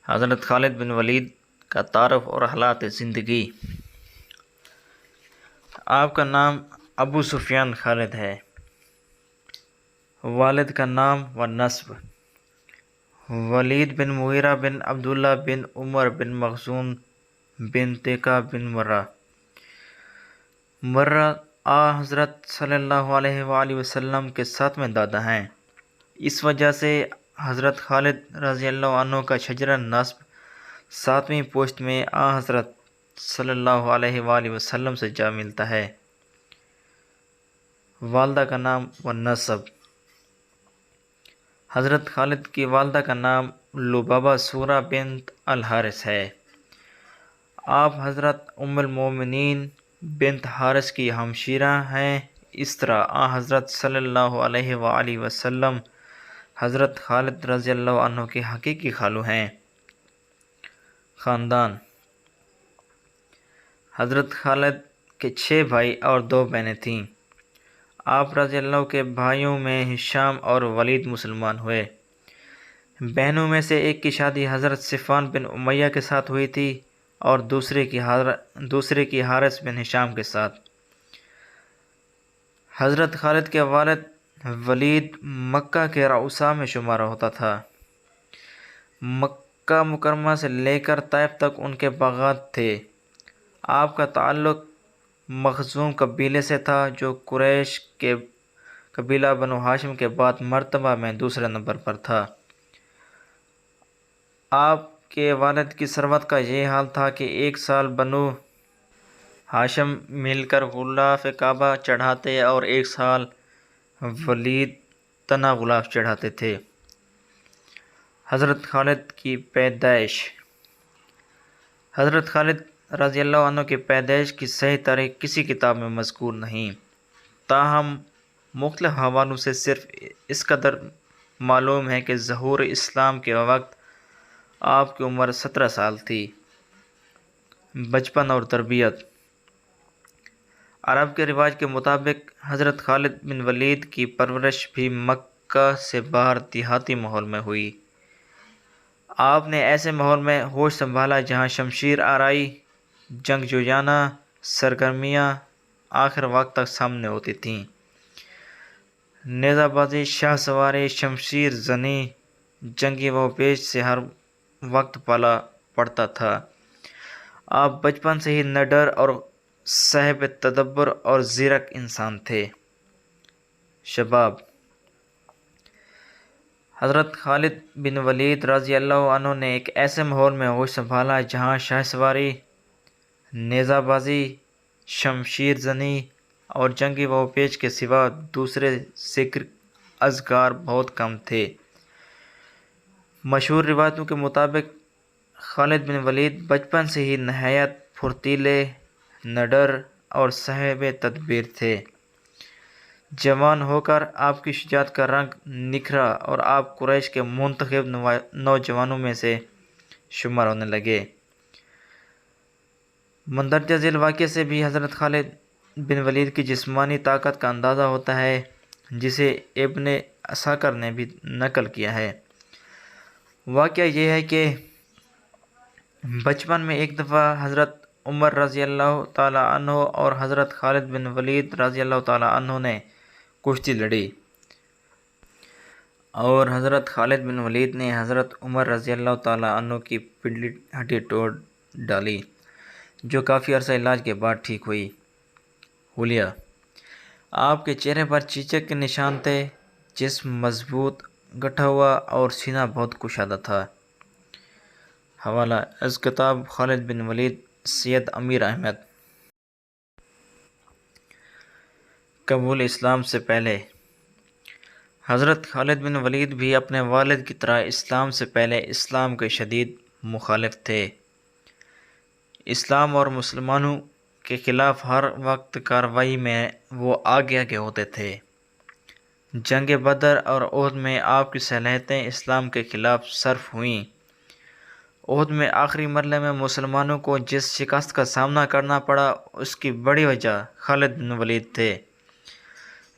حضرت خالد بن ولید کا تعارف اور حالات زندگی۔ آپ کا نام ابو سفیان خالد ہے۔ والد کا نام و نسب: ولید بن مغیرہ بن عبداللہ بن عمر بن مخزوم بن تیکا بن مرہ۔ مرہ حضرت صلی اللہ علیہ وآلہ وسلم کے 7ویں دادا ہیں۔ اس وجہ سے حضرت خالد رضی اللہ عنہ کا شجرہ نسب 7ویں پوشت میں حضرت صلی اللہ علیہ وآلہ وسلم سے جا ملتا ہے۔ والدہ کا نام و نسب: حضرت خالد کی والدہ کا نام لبابہ سورہ بنت الحارث ہے۔ آپ حضرت ام المومنین بنت حارث کی ہمشیرہ ہیں۔ اس طرح حضرت صلی اللہ علیہ وآلہ وسلم حضرت خالد رضی اللہ عنہ کے حقیقی خالو ہیں۔ خاندان: حضرت خالد کے 6 بھائی اور 2 بہنیں تھیں۔ آپ رضی اللہ کے بھائیوں میں ہشام اور ولید مسلمان ہوئے۔ بہنوں میں سے ایک کی شادی حضرت صفوان بن امیہ کے ساتھ ہوئی تھی اور دوسرے کی حارث بن ہشام کے ساتھ۔ حضرت خالد کے والد ولید مکہ کے رؤساء میں شمار ہوتا تھا۔ مکہ مکرمہ سے لے کر طائف تک ان کے باغات تھے۔ آپ کا تعلق مخزوم قبیلے سے تھا جو قریش کے قبیلہ بنو ہاشم کے بعد مرتبہ میں دوسرے نمبر پر تھا۔ آپ کے والد کی ثروت کا یہ حال تھا کہ ایک سال بنو ہاشم مل کر غلاف کعبہ چڑھاتے اور ایک سال ولید تنہا غلاف چڑھاتے تھے۔ حضرت خالد کی پیدائش: حضرت خالد رضی اللہ عنہ کی پیدائش کی صحیح تاریخ کسی کتاب میں مذکور نہیں، تاہم مختلف حوالوں سے صرف اس قدر معلوم ہے کہ ظہور اسلام کے وقت آپ کی عمر 17 سال تھی۔ بچپن اور تربیت: عرب کے رواج کے مطابق حضرت خالد بن ولید کی پرورش بھی مکہ سے باہر دیہاتی ماحول میں ہوئی۔ آپ نے ایسے ماحول میں ہوش سنبھالا جہاں شمشیر آرائی، جنگجویانہ سرگرمیاں آخر وقت تک سامنے ہوتی تھیں۔ نیزہ بازی، شاہ سواری، شمشیر زنی، جنگی و پیش سے ہر وقت پالا پڑتا تھا۔ آپ بچپن سے ہی نڈر اور صاحب تدبر اور زیرک انسان تھے۔ شباب: حضرت خالد بن ولید رضی اللہ عنہ نے ایک ایسے ماحول میں ہوش سنبھالا جہاں شاہ سواری، نیزہ بازی، شمشیر زنی اور جنگی و پیش کے سوا دوسرے ذکر اذکار بہت کم تھے۔ مشہور روایتوں کے مطابق خالد بن ولید بچپن سے ہی نہایت پھرتیلے، نڈر اور صاحب تدبیر تھے۔ جوان ہو کر آپ کی شجاعت کا رنگ نکھرا اور آپ قریش کے منتخب نوجوانوں میں سے شمار ہونے لگے۔ مندرجہ ذیل واقعے سے بھی حضرت خالد بن ولید کی جسمانی طاقت کا اندازہ ہوتا ہے، جسے ابن عساکر نے بھی نقل کیا ہے۔ واقعہ یہ ہے کہ بچپن میں ایک دفعہ حضرت عمر رضی اللہ تعالی عنہ اور حضرت خالد بن ولید رضی اللہ تعالی عنہ نے کشتی لڑی اور حضرت خالد بن ولید نے حضرت عمر رضی اللہ تعالی عنہ کی پنڈلی ہڈی توڑ ڈالی، جو کافی عرصہ علاج کے بعد ٹھیک ہوئی۔ حلیہ: آپ کے چہرے پر چیچک کے نشان تھے، جسم مضبوط گٹھا ہوا اور سینہ بہت کشادہ تھا۔ حوالہ: از کتاب خالد بن ولید، سید امیر احمد۔ قبول اسلام سے پہلے: حضرت خالد بن ولید بھی اپنے والد کی طرح اسلام سے پہلے اسلام کے شدید مخالف تھے۔ اسلام اور مسلمانوں کے خلاف ہر وقت کارروائی میں وہ آگے ہوتے تھے۔ جنگ بدر اور احد میں آپ کی صلاحیتیں اسلام کے خلاف صرف ہوئیں۔ احد میں آخری مرحلے میں مسلمانوں کو جس شکست کا سامنا کرنا پڑا، اس کی بڑی وجہ خالد بن ولید تھے،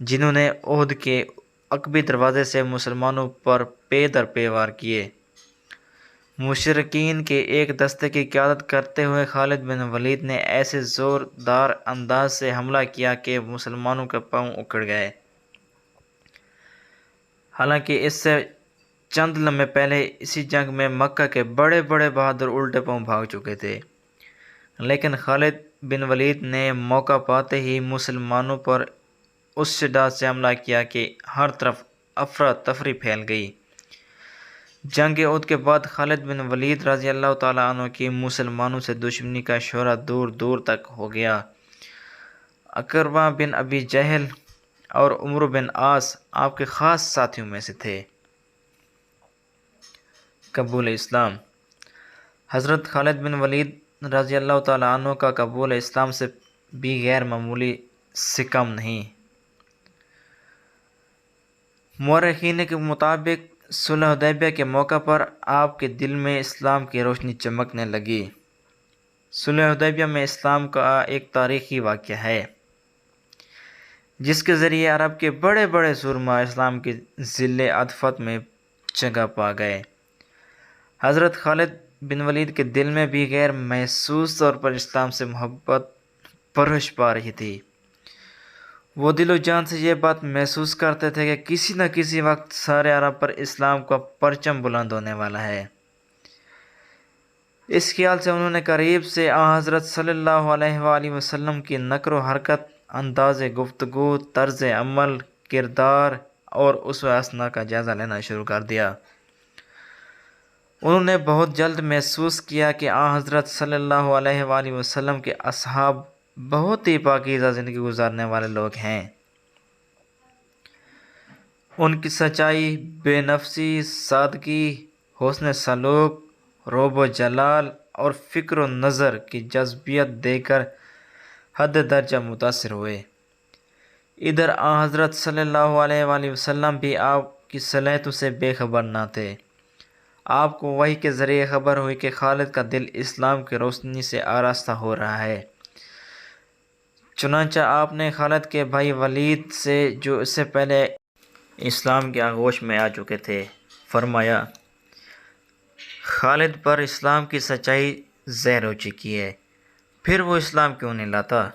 جنہوں نے احد کے عقبی دروازے سے مسلمانوں پر پے در پے وار کیے۔ مشرکین کے ایک دستے کی قیادت کرتے ہوئے خالد بن ولید نے ایسے زوردار انداز سے حملہ کیا کہ مسلمانوں کے پاؤں اکھڑ گئے۔ حالانکہ اس سے چند لمحے پہلے اسی جنگ میں مکہ کے بڑے بڑے بہادر الٹے پاؤں بھاگ چکے تھے، لیکن خالد بن ولید نے موقع پاتے ہی مسلمانوں پر اس شدت سے حملہ کیا کہ ہر طرف افراتفری پھیل گئی۔ جنگ احد کے بعد خالد بن ولید رضی اللہ تعالیٰ عنہ کی مسلمانوں سے دشمنی کا شعلہ دور دور تک ہو گیا۔ عکرمہ بن ابی جہل اور عمرو بن عاص آپ کے خاص ساتھیوں میں سے تھے۔ قبول اسلام۔ حضرت خالد بن ولید رضی اللہ تعالیٰ عنہ کا قبول اسلام سے بھی غیر معمولی سے کم نہیں۔ مورخین کے مطابق صلح حدیبیہ کے موقع پر آپ کے دل میں اسلام کی روشنی چمکنے لگی۔ صلح حدیبیہ میں اسلام کا ایک تاریخی واقعہ ہے جس کے ذریعے عرب کے بڑے بڑے سرما اسلام کی ظل عطفت میں جگہ پا گئے۔ حضرت خالد بن ولید کے دل میں بھی غیر محسوس طور پر اسلام سے محبت پرورش پا رہی تھی۔ وہ دل و جان سے یہ بات محسوس کرتے تھے کہ کسی نہ کسی وقت سارے عرب پر اسلام کا پرچم بلند ہونے والا ہے۔ اس خیال سے انہوں نے قریب سے آن حضرت صلی اللہ علیہ وآلہ وسلم کی نقل و حرکت، انداز گفتگو، طرز عمل، کردار اور اسوہ حسنہ کا جائزہ لینا شروع کر دیا۔ انہوں نے بہت جلد محسوس کیا کہ آن حضرت صلی اللہ علیہ وآلہ وسلم کے اصحاب بہت ہی پاکیزہ زندگی گزارنے والے لوگ ہیں۔ ان کی سچائی، بے نفسی، سادگی، حسن سلوک، رعب و جلال اور فکر و نظر کی جذبیت دیکھ کر حد درجہ متاثر ہوئے۔ ادھر آن حضرت صلی اللہ علیہ وآلہ وسلم بھی آپ کی صلاحیتوں سے بے خبر نہ تھے۔ آپ کو وحی کے ذریعے خبر ہوئی کہ خالد کا دل اسلام کی روشنی سے آراستہ ہو رہا ہے۔ چنانچہ آپ نے خالد کے بھائی ولید سے، جو اس سے پہلے اسلام کے آغوش میں آ چکے تھے، فرمایا، خالد پر اسلام کی سچائی ظاہر ہو چکی ہے، پھر وہ اسلام کیوں نہیں لاتا؟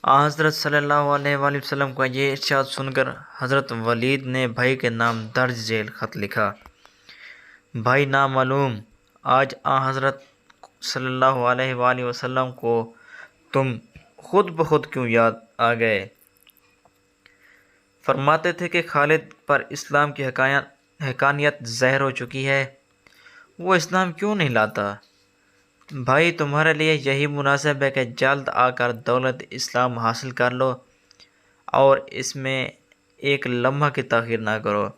آن حضرت صلی اللہ علیہ وآلہ وسلم کا یہ ارشاد سن کر حضرت ولید نے بھائی کے نام درج ذیل خط لکھا، بھائی نامعلوم، آج آن حضرت صلی اللہ علیہ وآلہ وسلم کو تم خود بخود کیوں یاد آ گئے؟ فرماتے تھے کہ خالد پر اسلام کی حقانیت ظاہر ہو چکی ہے، وہ اسلام کیوں نہیں لاتا؟ بھائی تمہارے لیے یہی مناسب ہے کہ جلد آ کر دولت اسلام حاصل کر لو اور اس میں ایک لمحہ کی تاخیر نہ کرو۔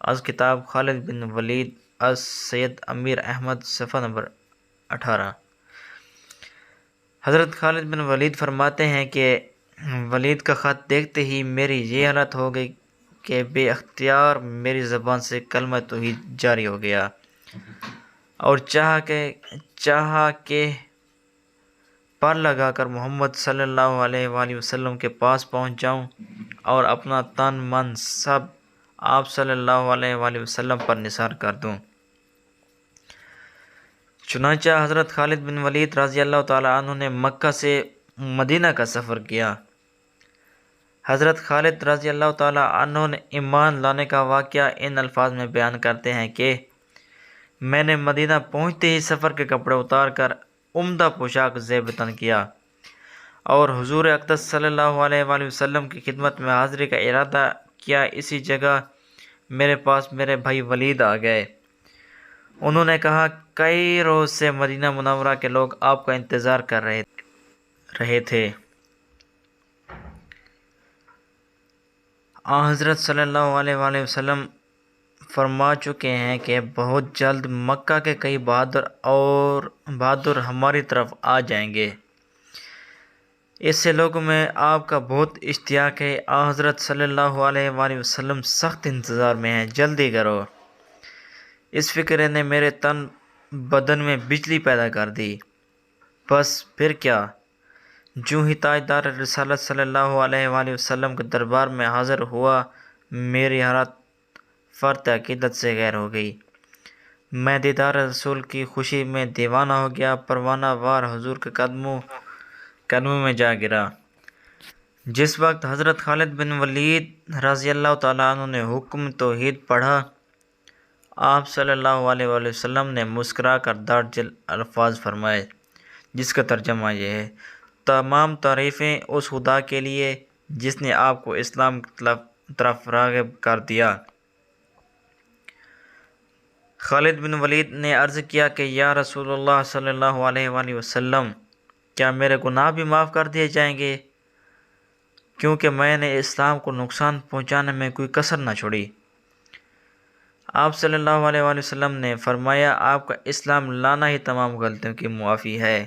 از کتاب خالد بن ولید از سید امیر احمد، صفحہ نمبر 18۔ حضرت خالد بن ولید فرماتے ہیں کہ ولید کا خط دیکھتے ہی میری یہ حالت ہو گئی کہ بے اختیار میری زبان سے کلمہ توحید جاری ہو گیا اور چاہا کہ پر لگا کر محمد صلی اللہ علیہ وآلہ وسلم کے پاس پہنچ جاؤں اور اپنا تن من سب آپ صلی اللہ علیہ وآلہ وسلم پر نثار کر دوں۔ چنانچہ حضرت خالد بن ولید رضی اللہ تعالیٰ عنہ نے مکہ سے مدینہ کا سفر کیا۔ حضرت خالد رضی اللہ تعالیٰ عنہ نے ایمان لانے کا واقعہ ان الفاظ میں بیان کرتے ہیں کہ میں نے مدینہ پہنچتے ہی سفر کے کپڑے اتار کر عمدہ پوشاک زیب تن کیا اور حضور اقدس صلی اللہ علیہ وآلہ وسلم کی خدمت میں حاضری کا ارادہ کیا۔ اسی جگہ میرے پاس میرے بھائی ولید آ گئے۔ انہوں نے کہا، کئی روز سے مدینہ منورہ کے لوگ آپ کا انتظار کر رہے تھے۔ آن حضرت صلی اللہ علیہ وآلہ وسلم فرما چکے ہیں کہ بہت جلد مکہ کے کئی بہادر ہماری طرف آ جائیں گے۔ اس سے لوگوں میں آپ کا بہت اشتیاق ہے۔ آن حضرت صلی اللہ علیہ وآلہ وسلم سخت انتظار میں ہیں، جلدی کرو۔ اس فکر نے میرے تن بدن میں بجلی پیدا کر دی۔ بس پھر کیا، جو ہی تاجدار رسالت صلی اللہ علیہ وآلہ وسلم کے دربار میں حاضر ہوا، میری حالت فرط عقیدت سے غیر ہو گئی۔ میں دیدار رسول کی خوشی میں دیوانہ ہو گیا، پروانہ وار حضور کے قدموں میں جا گرا۔ جس وقت حضرت خالد بن ولید رضی اللہ تعالیٰ عنہ نے حکم توحید پڑھا، آپ صلی اللہ علیہ وآلہ وسلم نے مسکرا کر داڑھ چل الفاظ فرمائے، جس کا ترجمہ یہ ہے: تمام تعریفیں اس خدا کے لیے جس نے آپ کو اسلام کی طرف راغب کر دیا۔ خالد بن ولید نے عرض کیا کہ یا رسول اللہ صلی اللہ علیہ وآلہ وسلم، کیا میرے گناہ بھی معاف کر دیے جائیں گے، کیونکہ میں نے اسلام کو نقصان پہنچانے میں کوئی کسر نہ چھوڑی؟ آپ صلی اللہ علیہ وآلہ وسلم نے فرمایا، آپ کا اسلام لانا ہی تمام غلطیوں کی معافی ہے۔